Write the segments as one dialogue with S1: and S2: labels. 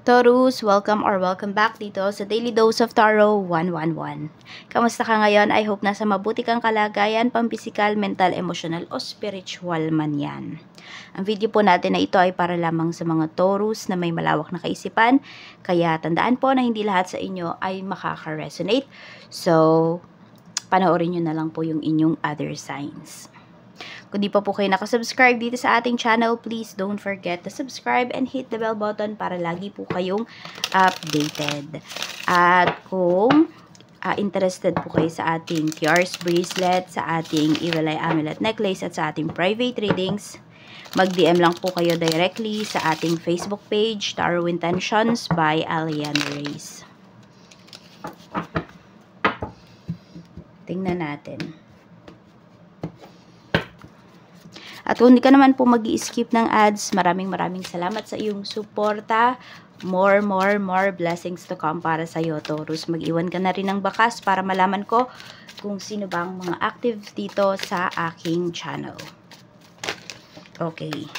S1: Taurus, welcome back dito sa Daily Dose of Tarot 111. Kamusta ka ngayon? I hope nasa mabuti kang kalagayan, pampisikal, mental, emotional o spiritual man yan. Ang video po natin na ito ay para lamang sa mga Taurus na may malawak na kaisipan, kaya tandaan po na hindi lahat sa inyo ay makaka-resonate. So, panoorin nyo na lang po yung inyong other signs. Kung di pa po kayo nakasubscribe dito sa ating channel, please don't forget to subscribe and hit the bell button para lagi po kayong updated. At kung interested po kayo sa ating Tiaras bracelet, sa ating Evil Eye Amulet necklace at sa ating private readings, mag-DM lang po kayo directly sa ating Facebook page, Tarot Intentions by Alian Reyes. Tingnan natin. At kung hindi ka naman po mag-i-skip ng ads, maraming salamat sa iyong suporta. More blessings to come para sa iyo, Taurus. Mag-iwan ka na rin ng bakas para malaman ko kung sino bang mga active dito sa aking channel. Okay.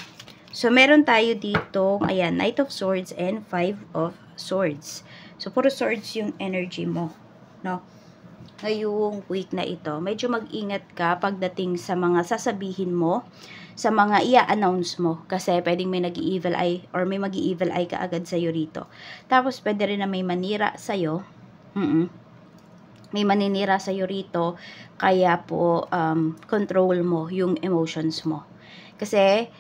S1: So, meron tayo dito, ayan, Knight of Swords and Five of Swords. So, puro swords yung energy mo, no? Ngayong week na ito, medyo mag-ingat ka pagdating sa mga sasabihin mo, sa mga i-announce mo. Kasi pwedeng may nag-i-evil eye or may mag-i-evil eye ka agad sa'yo rito. Tapos pwede rin na may manira sa'yo. May maninira sa'yo rito. Kaya po, control mo yung emotions mo. Kasi,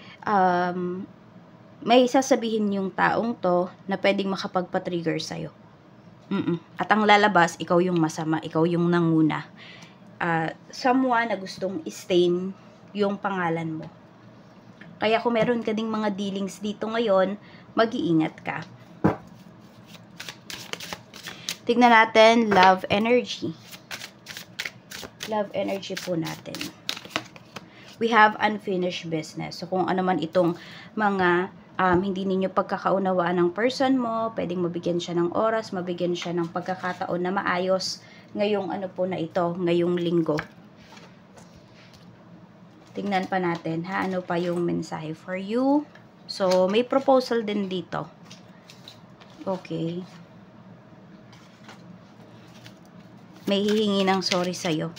S1: may sasabihin yung taong to na pwedeng makapagpa-trigger sa'yo. At ang lalabas, ikaw yung masama, ikaw yung nanguna. Someone na gustong stain yung pangalan mo. Kaya kung meron ka ding mga dealings dito ngayon, mag-iingat ka. Tignan natin, love energy. Love energy po natin. We have unfinished business. So kung ano man itong mga hindi ninyo pagkakaunawaan ng person mo, pwedeng mabigyan siya ng oras, mabigyan siya ng pagkakataon na maayos ngayong ano po na ito, ngayong linggo. Tingnan pa natin, ano pa yung mensahe for you. So, may proposal din dito. Okay. May hihingi ng sorry sa'yo.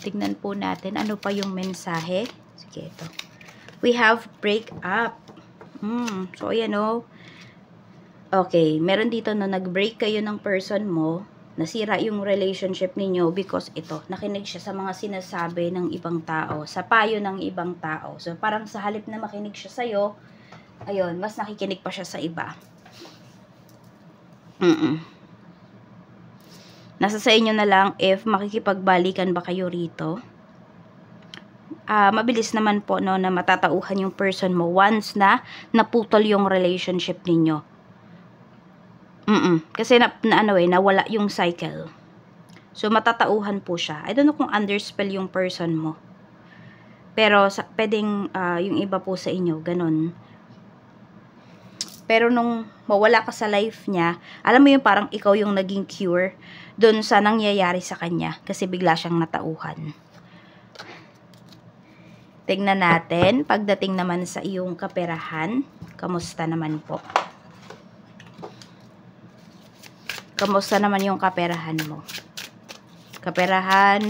S1: Tingnan po natin, ano pa yung mensahe. Sige, ito. We have break up. So, ayan o. Okay, meron dito na nag-break kayo ng person mo, nasira yung relationship ninyo because ito, nakinig siya sa mga sinasabi ng ibang tao, sa payo ng ibang tao. So, parang sa halip na makinig siya sa'yo, ayun, mas nakikinig pa siya sa iba. Nasa sa inyo na lang if makikipagbalikan ba kayo rito. Mabilis naman po no, na matatauhan yung person mo once na naputol yung relationship ninyo. Kasi nawala yung cycle. So, matatauhan po siya. I don't know kung underspell yung person mo. Pero, pwedeng yung iba po sa inyo, ganun. Pero nung mawala ka sa life niya, alam mo yung parang ikaw yung naging cure dun sa nangyayari sa kanya. Kasi bigla siyang natauhan. Tingnan natin, pagdating naman sa iyong kaperahan, kamusta naman po? Kamusta naman yung kaperahan mo? Kaperahan,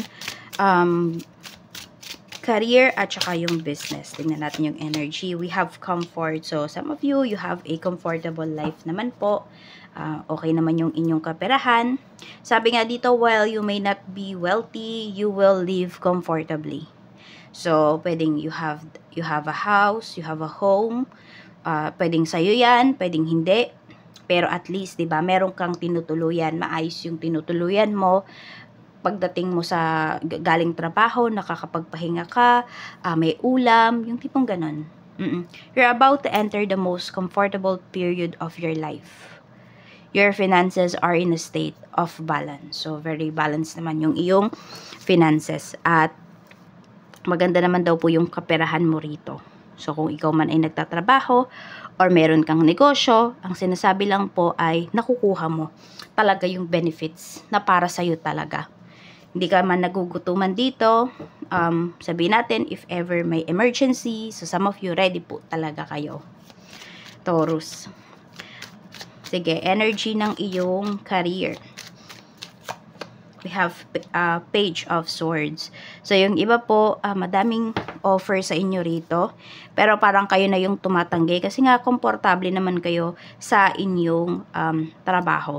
S1: career, at saka yung business. Tingnan natin yung energy. We have comfort. So, some of you, you have a comfortable life naman po. Okay naman yung inyong kaperahan. Sabi nga dito, while you may not be wealthy, you will live comfortably. So, pwedeng you have a house, you have a home. Pwedeng sa'yo yan, pwedeng hindi. Pero at least, 'di ba, meron kang tinutuluyan, maayos yung tinutuluyan mo. Pagdating mo sa galing trabaho, nakakapagpahinga ka, may ulam, yung tipong ganun. You're about to enter the most comfortable period of your life. Your finances are in a state of balance. So, very balanced naman yung iyong finances. At maganda naman daw po yung kaperahan mo rito. So, kung ikaw man ay nagtatrabaho or meron kang negosyo, ang sinasabi lang po ay nakukuha mo talaga yung benefits na para sa'yo talaga. Hindi ka man nagugutuman dito, sabihin natin, if ever may emergency, so some of you ready po talaga kayo. Taurus. Sige, energy ng iyong career. We have Page of Swords. So, yung iba po, madaming offer sa inyo rito. Pero parang kayo na yung tumatanggi kasi nga komportable naman kayo sa inyong trabaho.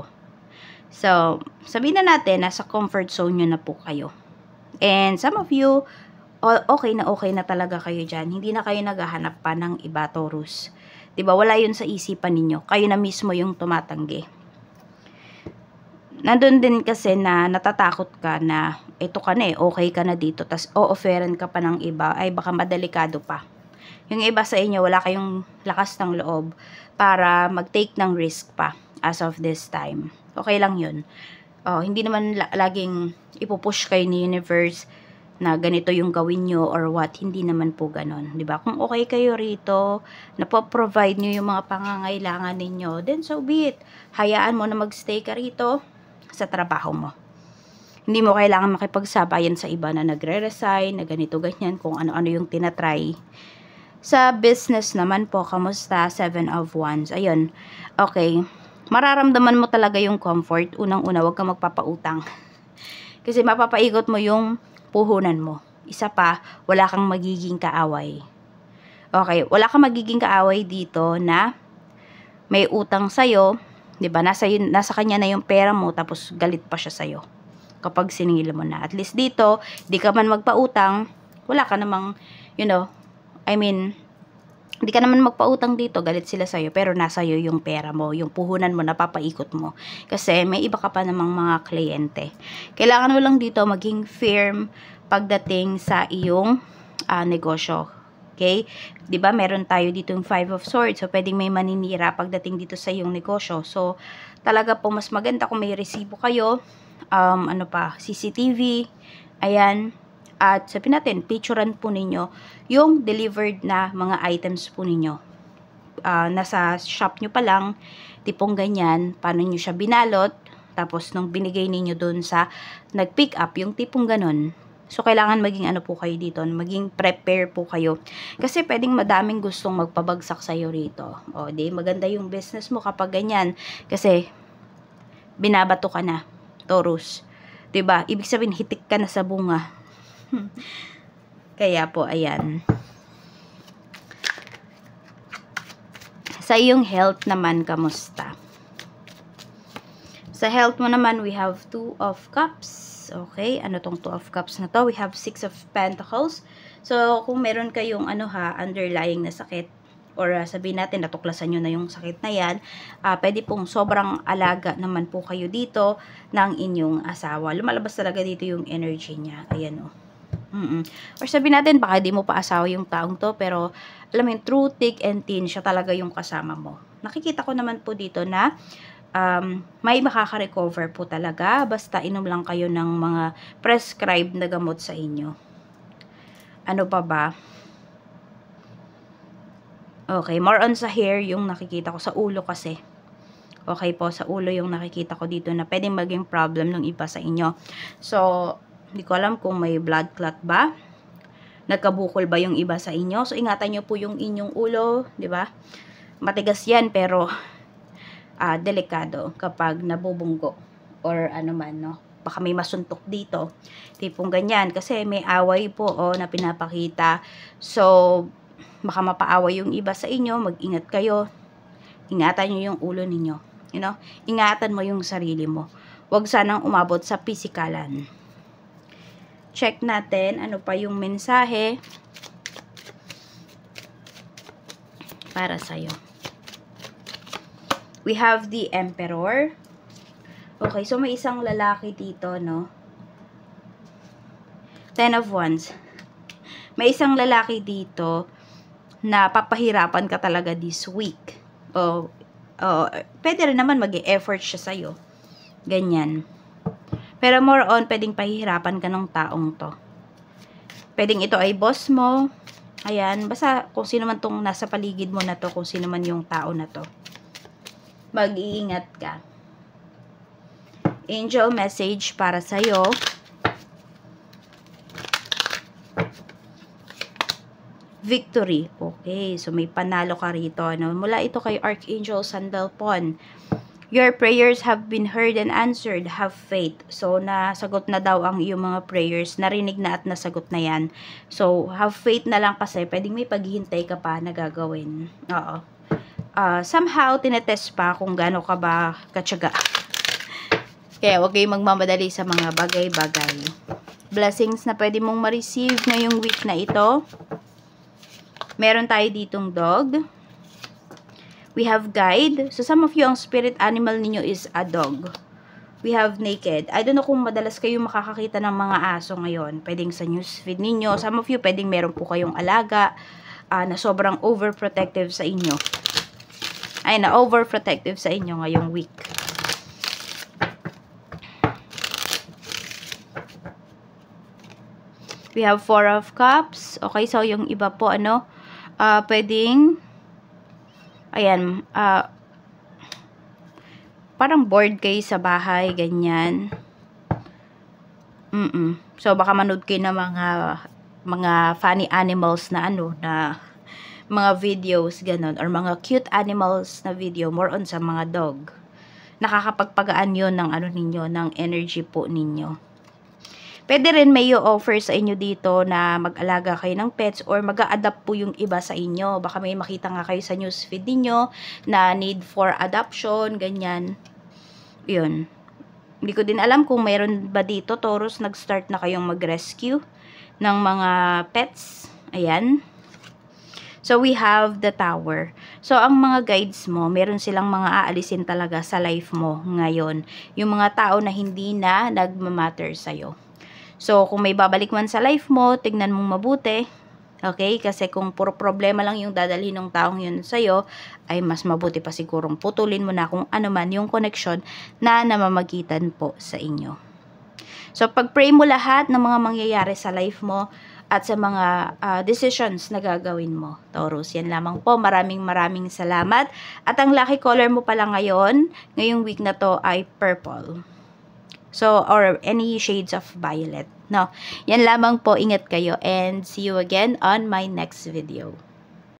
S1: So, sabihin na natin, nasa comfort zone nyo na po kayo. And some of you, okay na talaga kayo dyan. Hindi na kayo naghahanap pa ng iba, Taurus. Diba? Wala yun sa isipan ninyo. Kayo na mismo yung tumatanggi. Nandun din kasi na natatakot ka na ito ka na okay ka na dito, tas o-offeran ka pa ng iba, ay baka madelikado pa. Yung iba sa inyo, wala kayong lakas ng loob para mag-take ng risk pa as of this time. Okay lang yun. Hindi naman laging ipupush kayo ni universe na ganito yung gawin nyo or what. Hindi naman po ganon. Diba? Kung okay kayo rito, napoprovide nyo yung mga pangangailangan ninyo, then so be it. Hayaan mo na magstay ka rito sa trabaho mo. Hindi mo kailangan makipagsabayan sa iba na nagre-resign, na ganito, ganyan, kung ano-ano yung tinatry. Sa business naman po, kamusta? 7 of Wands. Ayun. Okay. Mararamdaman mo talaga yung comfort. Unang-una, huwag kang magpapautang. Kasi mapapaikot mo yung puhunan mo. Isa pa, wala kang magiging kaaway. Okay. Wala kang magiging kaaway dito na may utang sa'yo. Diba? Nasa kanya na yung pera mo, tapos galit pa siya sa'yo. Kapag siningil mo na. At least dito, di ka man magpautang, wala ka namang, di ka naman magpautang dito, galit sila sa'yo, pero nasa iyo yung pera mo, yung puhunan mo, napapaikot mo. Kasi may iba ka pa namang mga kliyente. Kailangan mo lang dito maging firm pagdating sa iyong negosyo. Okay? 'Di ba? Meron tayo dito yung 5 of Swords. So, pwedeng may maninira pagdating dito sa iyong negosyo. So, talaga po mas maganda kung may resibo kayo. CCTV. Ayan. At sabihin natin, picturean po ninyo yung delivered na mga items po ninyo. Nasa shop nyo pa lang, tipong ganyan, paano nyo siya binalot, tapos nung binigay ninyo dun sa nag-pick up, yung tipong ganon. So, kailangan maging po kayo dito, maging prepare po kayo. Kasi pwedeng madaming gustong magpabagsak sa'yo rito. Maganda yung business mo kapag ganyan. Kasi, binabato ka na, Taurus. Diba? Ibig sabihin, hitik ka na sa bunga. Kaya po, ayan. Sa iyong health naman, kamusta? Sa health mo naman, we have 2 of Cups. Okay, ano tong 2 of Cups na to? We have 6 of Pentacles. So, kung meron kayong underlying na sakit, or sabihin natin, natuklasan nyo na yung sakit na yan, pwede pong sobrang alaga naman po kayo dito ng inyong asawa. Lumalabas talaga dito yung energy niya. Ayan o. Or sabihin natin, baka di mo pa asawa yung taong to, pero alam mo yun, through thick and thin, siya talaga yung kasama mo. Nakikita ko naman po dito na may makaka-recover po talaga basta inom lang kayo ng mga prescribed na gamot sa inyo. Ano pa ba? Okay, more on sa hair yung nakikita ko, sa ulo kasi. Okay po, sa ulo yung nakikita ko dito na pwedeng maging problem ng iba sa inyo. So, hindi ko alam kung may blood clot ba. Nagkabukol ba yung iba sa inyo? So, ingatan nyo po yung inyong ulo, di ba? Matigas yan, pero delikado kapag nabubunggo or no, baka may masuntok dito, tipong ganyan, kasi may away po na pinapakita. So, baka mapaaway yung iba sa inyo, mag-ingat kayo, ingatan nyo yung ulo ninyo, ingatan mo yung sarili mo, wag sanang umabot sa pisikalan. Check natin, ano pa yung mensahe para sa'yo. We have the Emperor. Okay, so may isang lalaki dito, no? 10 of Wands. May isang lalaki dito na papahirapan ka talaga this week. Pwede rin naman mag-e-effort siya sa'yo. Ganyan. Pero more on, pwedeng pahihirapan ka ng taong to. Pwedeng ito ay boss mo. Ayan, basta kung sino man tong nasa paligid mo na to, kung sino man yung tao na to. Mag-iingat ka. Angel message para sa'yo. victory. Okay, so may panalo ka rito. Ano? Mula ito kay Archangel Sandalphon. Your prayers have been heard and answered. Have faith. So, nasagot na daw ang iyong mga prayers. Narinig na at nasagot na yan. So, have faith na lang kasi pwedeng may paghihintay ka pa na gagawin. Oo. Somehow, tinetest pa kung gaano ka ba katyaga. Kaya huwag kayong magmamadali sa mga bagay-bagay. Blessings na pwede mong ma-receive ngayong week na ito. Meron tayo ditong dog. We have guide. So, some of you, ang spirit animal ninyo is a dog. We have naked. I don't know kung madalas kayo makakakita ng mga aso ngayon. Pwedeng sa newsfeed ninyo. Some of you, pwedeng meron po kayong alaga na sobrang overprotective sa inyo. Ay, na overprotective sa inyo ngayong week. We have 4 of Cups. Okay, so yung iba po, pwedeng ayan, parang bored kayo sa bahay, ganyan. So, baka manood kayo ng mga funny animals na na mga videos, ganon. Or mga cute animals na video, more on sa mga dog. Nakakapagpagaan yun ng ninyo, ng energy po ninyo. Pwede rin may offer sa inyo dito na mag-alaga kayo ng pets or mag-a-adapt po yung iba sa inyo. Baka may makita nga kayo sa newsfeed niyo na need for adoption, ganyan. Yun. Hindi ko din alam kung mayroon ba dito, Taurus, nag-start na kayong mag-rescue ng mga pets. Ayan. So, we have the Tower. So, ang mga guides mo, meron silang mga aalisin talaga sa life mo ngayon. Yung mga tao na hindi na nagmamatter sa'yo. So, kung may babalik man sa life mo, tignan mong mabuti. Okay? Kasi kung puro problema lang yung dadalhin ng taong yun sa'yo, ay mas mabuti pa sigurong putulin mo na kung ano man yung connection na namamagitan po sa inyo. So, pag-pray mo lahat ng mga mangyayari sa life mo at sa mga decisions na gagawin mo, Taurus. Yan lamang po. Maraming salamat. At ang lucky color mo pala ngayong week na to ay purple. So, or any shades of violet. No, yan lamang po. Ingat kayo and see you again on my next video.